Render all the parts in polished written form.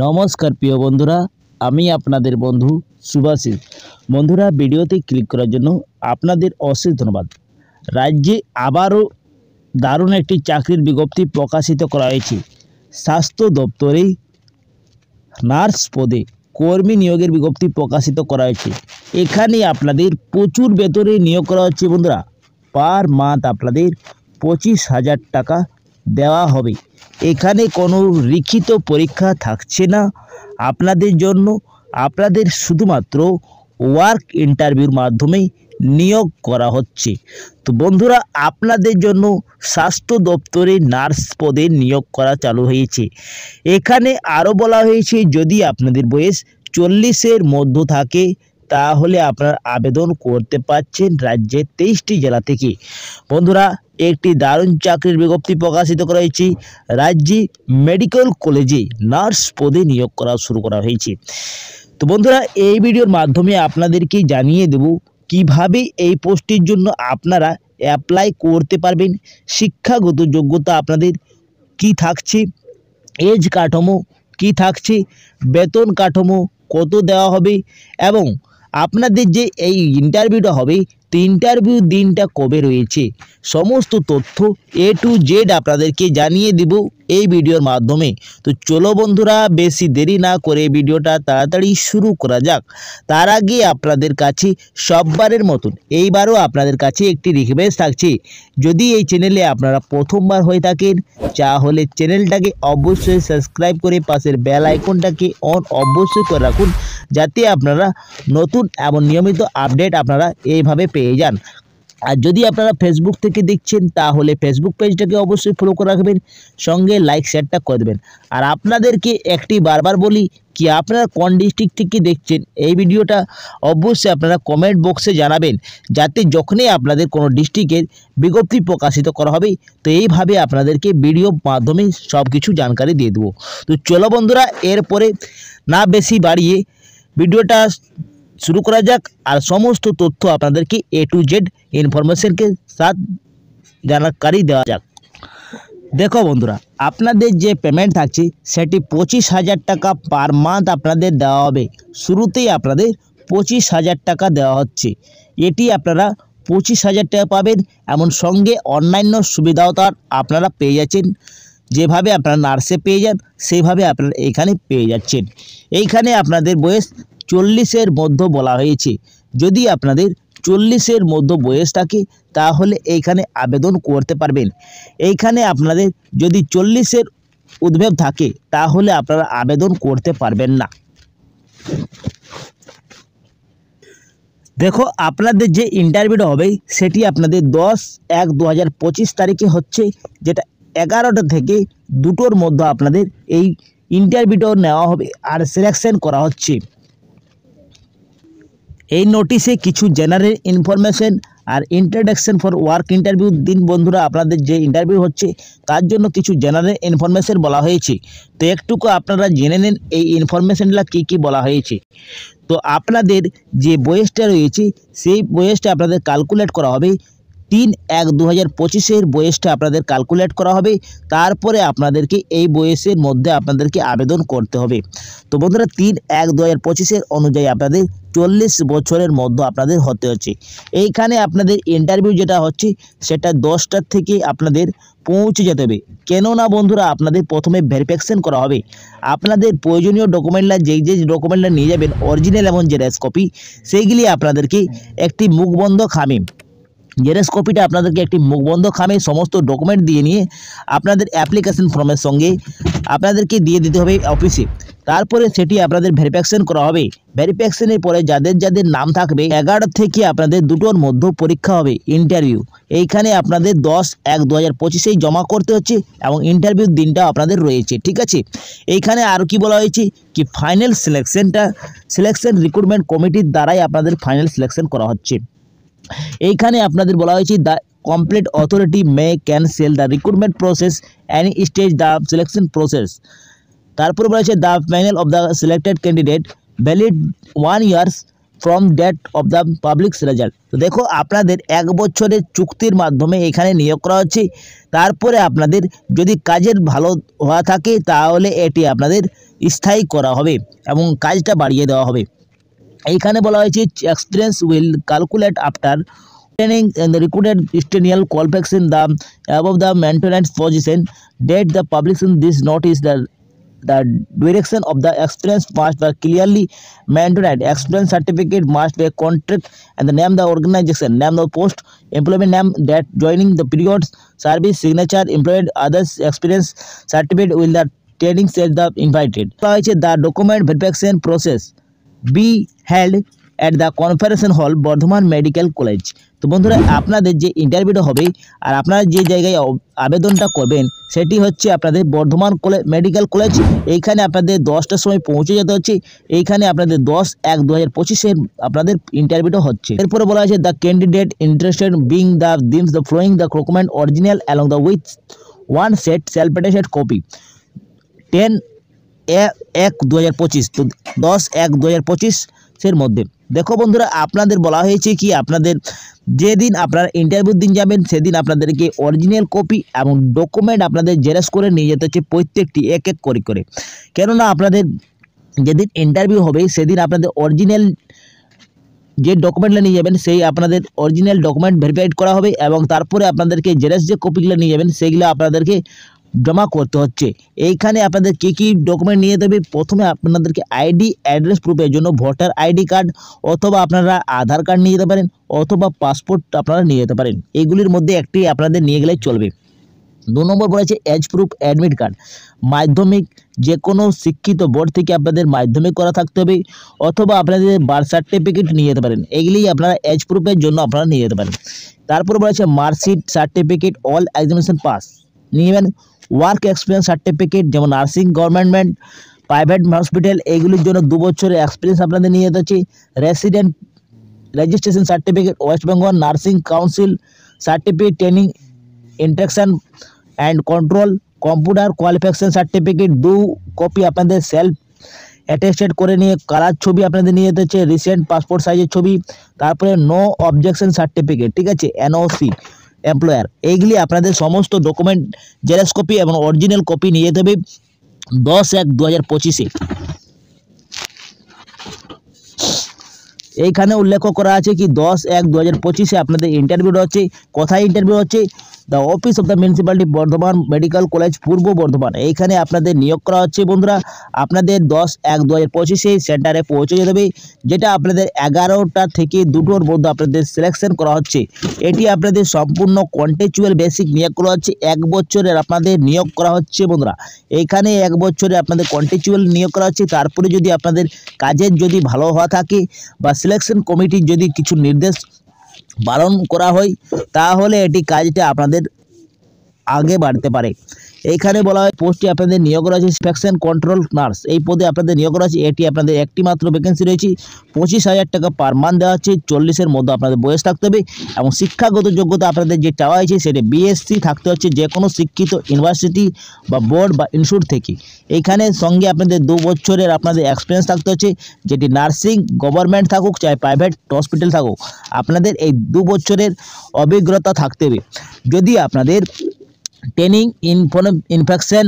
নমস্কার প্রিয় বন্ধুরা, আমি আপনাদের বন্ধু সুভাষিস। বন্ধুরা, ভিডিওতে ক্লিক করার জন্য আপনাদের অশেষ ধন্যবাদ। রাজ্যে আবারও দারুণ একটি চাকরির বিজ্ঞপ্তি প্রকাশিত করা হয়েছে। স্বাস্থ্য দপ্তরে নার্স পদে কর্মী নিয়োগের বিজ্ঞপ্তি প্রকাশিত করা হয়েছে। এখানে আপনাদের প্রচুর বেতনে নিয়োগ করা হচ্ছে বন্ধুরা। পার মান্থ আপনাদের 25,000 টাকা দেওয়া হবে। এখানে কোনো লিখিত পরীক্ষা থাকছে না আপনাদের জন্য। আপনাদের শুধুমাত্র ওয়ার্ক ইন্টারভিউর মাধ্যমে নিয়োগ করা হচ্ছে। তো বন্ধুরা, আপনাদের জন্য স্বাস্থ্য দপ্তরে নার্স পদে নিয়োগ করা চালু হয়েছে। এখানে আরও বলা হয়েছে, যদি আপনাদের বয়স 40-এর মধ্যে থাকে তাহলে আপনারা আবেদন করতে পারছেন রাজ্যের 23টি জেলা থেকে। বন্ধুরা, একটি দারুণ চাকরির বিজ্ঞপ্তি প্রকাশিত করা হয়েছে। রাজ্যে মেডিকেল কলেজে নার্স পদে নিয়োগ করা শুরু করা হয়েছে। তো বন্ধুরা, এই ভিডিওর মাধ্যমে আপনাদেরকে জানিয়ে দেব কিভাবে এই পোস্টের জন্য আপনারা অ্যাপ্লাই করতে পারবেন, শিক্ষাগত যোগ্যতা আপনাদের কি থাকছে, এজ কাঠামো কি থাকছে, বেতন কাঠামো কত দেওয়া হবে এবং আপনাদের যে এই ইন্টারভিউটা হবে তো ইন্টারভিউ দিনটা কবে রয়েছে, সমস্ত তথ্য A to Z আপনাদেরকে জানিয়ে দেব এই ভিডিওর মাধ্যমে। তো চলো বন্ধুরা, বেশি দেরি না করে ভিডিওটা তাড়াতাড়ি শুরু করা যাক। তার আগে আপনাদের কাছে সববারের মতন এইবারও আপনাদের কাছে একটি রিকোয়েস্ট থাকছে, যদি এই চ্যানেলে আপনারা প্রথমবার হয়ে থাকেন তাহলে চ্যানেলটাকে অবশ্যই সাবস্ক্রাইব করে পাশের বেল আইকনটাকে অন অবশ্যই করে রাখুন, যাতে আপনারা নতুন এবং নিয়মিত আপডেট আপনারা এইভাবে পেয়ে যান। আর যদি আপনারা ফেসবুক থেকে দেখছেন তাহলে ফেসবুক পেজটাকে অবশ্যই ফলো করে রাখবেন, সঙ্গে লাইক শেয়ারটা করে দেবেন। আর আপনাদেরকে একটি বারবার বলি কি, আপনারা কোন ডিস্ট্রিক্ট থেকে দেখছেন এই ভিডিওটা অবশ্যই আপনারা কমেন্ট বক্সে জানাবেন, যাতে যখনই আপনাদের কোনো ডিস্ট্রিক্টের বিজ্ঞপ্তি প্রকাশিত করা হবে তো এইভাবে আপনাদেরকে ভিডিওর মাধ্যমে সব কিছু জানকারি দিয়ে দেবো। তো চলো বন্ধুরা, এরপরে না বেশি বাড়িয়ে ভিডিওটা শুরু করা যাক আর সমস্ত তথ্য আপনাদেরকে A to Z ইনফরমেশনকে সাথ জানকারি দেওয়া যাক। দেখো বন্ধুরা, আপনাদের যে পেমেন্ট থাকছে সেটি 25,000 টাকা পার মান্থ আপনাদের দেওয়া হবে। শুরুতেই আপনাদের 25,000 টাকা দেওয়া হচ্ছে। এটি আপনারা 25,000 টাকা পাবেন, এমন সঙ্গে অন্যান্য সুবিধাও তার আপনারা পেয়ে যাচ্ছেন। যেভাবে আপনারা নার্সে পেয়ে যান সেইভাবে আপনারা এখানে পেয়ে যাচ্ছেন। এইখানে আপনাদের বয়স 40-এর মধ্যে বলা হয়েছে। যদি আপনাদের 40-এর মধ্যে বয়স থাকে তাহলে এইখানে আবেদন করতে পারবেন। এইখানে আপনাদের যদি 40-এর উদ্ভব থাকে তাহলে আপনারা আবেদন করতে পারবেন না। দেখো, আপনাদের যে ইন্টারভিউটা হবে সেটি আপনাদের 10/1/2025 তারিখে হচ্ছে, যেটা 11টা থেকে 2টোর মধ্যে আপনাদের এই ইন্টারভিউটা নেওয়া হবে আর সিলেকশন করা হচ্ছে। এই নোটিশে কিছু জেনারেল ইনফরমেশন আর ইন্ট্রোডাকশন ফর ওয়ার্ক ইন্টারভিউ দিন। বন্ধুরা, আপনাদের যে ইন্টারভিউ হচ্ছে তার জন্য কিছু জেনারেল ইনফরমেশন বলা হয়েছে। তো একটুকু আপনারা জেনে নেন এই ইনফরমেশনগুলো কী কী বলা হয়েছে। তো আপনাদের যে বয়সটা রয়েছে সেই বয়সটা আপনাদের ক্যালকুলেট করা হবে। 3/1/2025 বয়সটা আপনাদের ক্যালকুলেট করা হবে। তারপরে আপনাদেরকে এই বয়সের মধ্যে আপনাদেরকে আবেদন করতে হবে। তো বন্ধুরা, 3/1/2025 অনুযায়ী আপনাদের 40 বছরের মধ্যে আপনাদের হতে হচ্ছে। এইখানে আপনাদের ইন্টারভিউ যেটা হচ্ছে সেটা 10টা থেকে আপনাদের পৌঁছে যেতে হবে। কেননা বন্ধুরা, আপনাদের প্রথমে ভেরিফিকেশন করা হবে। আপনাদের প্রয়োজনীয় ডকুমেন্টরা যে ডকুমেন্টটা নিয়ে যাবেন, অরিজিনাল এবং জেরক্স কপি, সেইগুলি আপনাদেরকে একটি মুখবন্ধ খামে, জেরক্স কপিটা আপনাদেরকে একটি মুখবন্ধ খামে সমস্ত ডকুমেন্ট দিয়ে নিয়ে আপনাদের অ্যাপ্লিকেশন ফর্মের সঙ্গে আপনাদেরকে দিয়ে দিতে হবে অফিসে। তারপরে সেটি আপনাদের ভেরিফিকেশন করা হবে। ভেরিফিকেশনের পরে যাদের যাদের নাম থাকবে 11 থেকে আপনাদের 2টোর মধ্যে পরীক্ষা হবে ইন্টারভিউ। এইখানে আপনাদের 10/1/2025 জমা করতে হচ্ছে এবং ইন্টারভিউ দিনটা আপনাদের রয়েছে। ঠিক আছে, এইখানে আরও কি বলা হয়েছে কি, ফাইনাল সিলেকশন রিক্রুটমেন্ট কমিটির দ্বারাই আপনাদের ফাইনাল সিলেকশন করা হচ্ছে। এইখানে আপনাদের বলা হয়েছে the complete authority may cancel the recruitment process any stage the selection process. তারপরে বলা হয়েছে the panel of the selected candidate valid 1 year from date of the public result. তো দেখো আপনাদের 1 বছরের চুক্তির মাধ্যমে এখানে নিয়োগ করা হচ্ছে। তারপরে আপনাদের যদি কাজের ভালো হওয়া থাকে তাহলে এটি আপনাদের স্থায়ী করা হবে এবং কাজটা বাড়িয়ে দেওয়া হবে। এইখানে বলা হয়েছে experience will calculate after training and the recruited external qualification the above the maintenance position date the publication this notice the direction of the experience must be clearly maintained. Experience certificate must be contract and the name the organization, name the post, employment name, that joining the periods, service, signature, employed, others experience certificate will the training set the invited. The document verification process be held at the conference hall Bardhaman medical college. তো বন্ধুরা আপনাদের যে ইন্টারভিউটা হবে আর আপনারা যে জায়গায় আবেদনটা করবেন সেটি হচ্ছে আপনাদের বর্ধমান মেডিকেল কলেজ। এইখানে আপনাদের 10টার সময় পৌঁছে যেতে হচ্ছে। এইখানে আপনাদের 10/1/2025 আপনাদের ইন্টারভিউটা হচ্ছে। এরপরে বলা হয়েছে the candidate interested being the dims the following the document original along the with one set self attested copy 10/1/2025। তো 10/1/2025 এর মধ্যে দেখো বন্ধুরা আপনাদের বলা হয়েছে কি আপনাদের যেদিন আপনারা ইন্টারভিউর দিন যাবেন সেদিন আপনাদেরকে অরিজিনাল কপি এবং ডকুমেন্ট আপনাদের জেরক্স করে নিয়ে যেতে হচ্ছে প্রত্যেকটি এক এক করে। কেননা আপনাদের যেদিন ইন্টারভিউ হবে সেদিন আপনাদের অরিজিনাল যে ডকুমেন্টগুলো নিয়ে যাবেন সেই আপনাদের অরিজিনাল ডকুমেন্ট ভেরিফাইড করা হবে এবং তারপরে আপনাদেরকে জেরক্স যে কপিগুলো নিয়ে যাবেন সেগুলো আপনাদেরকে জমা করতে হচ্ছে। এইখানে আপনাদের কী ডকুমেন্ট নিয়ে যেতে হবে, প্রথমে আপনাদেরকে আইডি অ্যাড্রেস প্রুফের জন্য ভোটার আইডি কার্ড অথবা আপনারা আধার কার্ড নিয়ে যেতে পারেন অথবা পাসপোর্ট আপনারা নিয়ে যেতে পারেন। এইগুলির মধ্যে একটি আপনাদের নিয়ে গেলেই চলবে। 2 নম্বর বলেছে এজ প্রুফ অ্যাডমিট কার্ড, মাধ্যমিক যে কোনো শিক্ষিত বোর্ড থেকে আপনাদের মাধ্যমিক করা থাকতে হবে অথবা আপনাদের বার্থ সার্টিফিকেট নিয়ে যেতে পারেন। এইগুলি আপনারা এজ প্রুফের জন্য আপনারা নিয়ে যেতে পারেন। তারপর বলেছে marksheet certificate all examination pass নিয়ে নেবেন। ওয়ার্ক এক্সপিরিয়েন্স সার্টিফিকেট যেমন নার্সিং, গভর্নমেন্ট, প্রাইভেট হসপিটাল এইগুলির জন্য 2 বছরের এক্সপিরিয়েন্স আপনাদের নিয়ে যেতে হচ্ছে। Resident registration certificate West Bengal nursing council certificate training interaction and control, computer qualification certificate 2 copy আপনাদের সেলফ অ্যাটেস্টেড করে নিয়ে কালার ছবি আপনাদের নিয়ে যেতে হচ্ছে। রিসেন্ট পাসপোর্ট সাইজের ছবি, তারপরে নো অবজেকশন সার্টিফিকেট, ঠিক আছে, এনওসি এমপ্লয়ার। এইগুলি আপনাদের সমস্ত ডকুমেন্ট জেরক্স কপি এবং অরিজিনাল কপি নিয়ে যেতে হবে 10/1/2025। এইখানে উল্লেখ করা আছে কি 10/1/2025 আপনাদের ইন্টারভিউ হচ্ছে। কোথায় ইন্টারভিউ হচ্ছে? The office of the municipality Bardhaman medical college পূর্ব বর্ধমান। এইখানে আপনাদের নিয়োগ করা হচ্ছে বন্ধুরা। আপনাদের 10/1/2025 সেন্টারে পৌঁছে যেতে হবে, যেটা আপনাদের 11টা থেকে 2টোর মধ্যে আপনাদের সিলেকশন করা হচ্ছে। এটি আপনাদের সম্পূর্ণ কন্ট্রাকচুয়াল বেসিক নিয়োগ করা হচ্ছে। 1 বছরের আপনাদের নিয়োগ করা হচ্ছে বন্ধুরা। এইখানে 1 বছরে আপনাদের কন্ট্রাকচুয়াল নিয়োগ করা হচ্ছে। তারপরে যদি আপনাদের কাজের যদি ভালো হওয়া থাকে বা সিলেকশন কমিটির যদি কিছু নির্দেশ পালন করা হয় তাহলে এটি কাজটা আপনাদের আগে বাড়তে পারে। এইখানে বলা হয় পোস্টে আপনাদের নিয়োগ রয়েছে ইনফেকশন কন্ট্রোল নার্স, এই পদে আপনাদের নিয়োগ রয়েছে। এটি আপনাদের একটি মাত্র ভ্যাকেন্সি রয়েছে। 25,000 টাকা পার মান্থ দেওয়া হচ্ছে। 40-এর মধ্যে আপনাদের বয়স থাকতে হবে এবং শিক্ষাগত যোগ্যতা আপনাদের যে চাওয়া হয়েছে সেটা বিএসসি থাকতে হচ্ছে যে কোনো শিক্ষিত ইউনিভার্সিটি বা বোর্ড বা ইনস্টিটিউট থেকে। এইখানে সঙ্গে আপনাদের 2 বছরের আপনাদের এক্সপিরিয়েন্স থাকতে হচ্ছে, যেটি নার্সিং গভর্নমেন্ট থাকুক চাই প্রাইভেট হসপিটাল থাকুক, আপনাদের এই 2 বছরের অভিজ্ঞতা থাকতে হবে। যদি আপনাদের ট্রেনিং ইনফেকশন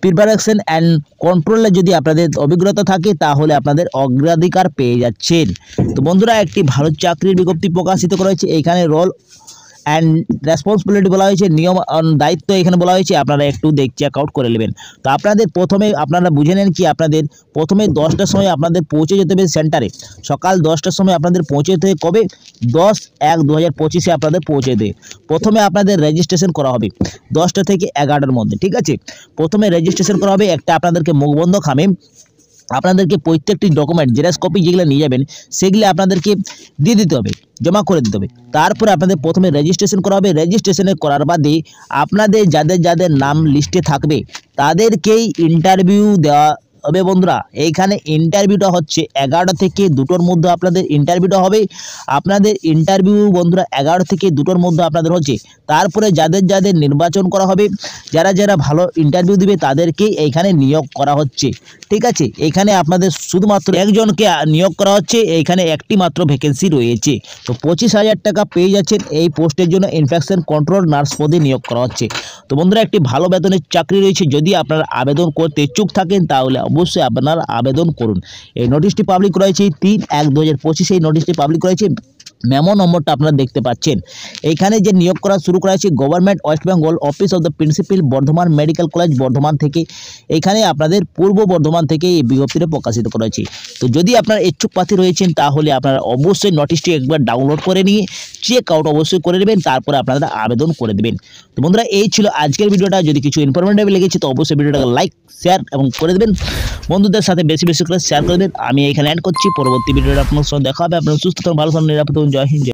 প্রিপারেশন অ্যান্ড কন্ট্রোলে যদি আপনাদের অভিজ্ঞতা থাকে তাহলে আপনাদের অগ্রাধিকার পেয়ে যাচ্ছেন। তো বন্ধুরা একটি ভালো চাকরির বিজ্ঞপ্তি প্রকাশিত করা হয়েছে। এইখানে রোল অ্যান্ড রেসপন্সিবিলিটি বলা হয়েছে, নিয়ম দায়িত্ব এখানে বলা হয়েছে, আপনারা একটু চেক আউট করে নেবেন। তো আপনাদের প্রথমে আপনারা বুঝে নেন কি আপনাদের প্রথমে 10টার সময় আপনাদের পৌঁছে যেতে হবে সেন্টারে। সকাল 10টার সময় আপনাদের পৌঁছে যেতে হবে। কবে? 10/1/2025 আপনাদের পৌঁছে দেবে। প্রথমে আপনাদের রেজিস্ট্রেশন করা হবে 10টা থেকে 11টার মধ্যে, ঠিক আছে। প্রথমে রেজিস্ট্রেশন করা হবে। একটা আপনাদেরকে মুখবন্ধ খামে আপনাদেরকে প্রত্যেকটি ডকুমেন্ট জেরক্স কপি যেগুলো নিয়ে যাবেন সেগুলো আপনাদেরকে দিয়ে দিতে হবে, জমা করে দিতে হবে। তারপরে আপনাদের প্রথমে রেজিস্ট্রেশন করা হবে। রেজিস্ট্রেশনে করার বাদে আপনাদের যাদের নাম লিস্টে থাকবে তাদেরকেই ইন্টারভিউ দেওয়া হবে বন্ধুরা। এইখানে ইন্টারভিউটা হচ্ছে 11টা থেকে 2টোর মধ্যে আপনাদের ইন্টারভিউটা হবে। আপনাদের ইন্টারভিউ বন্ধুরা 11 থেকে 2টোর মধ্যে আপনাদের হচ্ছে। তারপরে যাদের যাদের নির্বাচন করা হবে, যারা যারা ভালো ইন্টারভিউ দিবে তাদেরকেই এইখানে নিয়োগ করা হচ্ছে। ঠিক আছে, এখানে আপনাদের শুধুমাত্র একজনকে নিয়োগ করা হচ্ছে, এইখানে একটি মাত্র ভ্যাকেন্সি রয়েছে। তো 25,000 টাকা পেয়ে যাচ্ছেন এই পোস্টের জন্য। ইনফেকশন কন্ট্রোল নার্স পদে নিয়োগ করা হচ্ছে। তো বন্ধুরা, একটি ভালো বেতনের চাকরি রয়েছে। যদি আপনারা আবেদন করতে ইচ্ছুক থাকেন তাহলে অবশ্যই আপনারা আবেদন করুন। এই নোটিশটি পাবলিক রয়েছে 3/1/2025, এই নোটিশটি পাবলিক রয়েছে। মেমো নম্বরটা আপনারা দেখতে পাচ্ছেন। এইখানে যে নিয়োগ করা শুরু করা হয়েছে government West Bengal office of the principal Bardhaman medical college Bardhaman থেকে। এইখানে আপনাদের পূর্ব বর্ধমান থেকে এই বিজ্ঞপ্তিটা প্রকাশিত করা হয়েছে। তো যদি আপনারা ইচ্ছুক প্রার্থী রয়েছেন তাহলে আপনারা অবশ্যই নোটিশটি একবার ডাউনলোড করে নিয়ে চেক আউট অবশ্যই করে নেবেন, তারপরে আপনারা আবেদন করে দেবেন। তো বন্ধুরা, এই ছিল আজকের ভিডিওটা। যদি কিছু ইনফরমেটিভ লেগেছে তো অবশ্যই ভিডিওটাকে লাইক শেয়ার এবং করে দেবেন, বন্ধুদের সাথে বেশি বেশি করে শেয়ার করে দেবেন। আমি এখানে অ্যাড করছি, পরবর্তী ভিডিওটা আপনার সঙ্গে দেখা হবে। আপনার সুস্থ থাকুন, ভালো থাকুন, নিরাপদ থাকুন। জয় হিন্দ।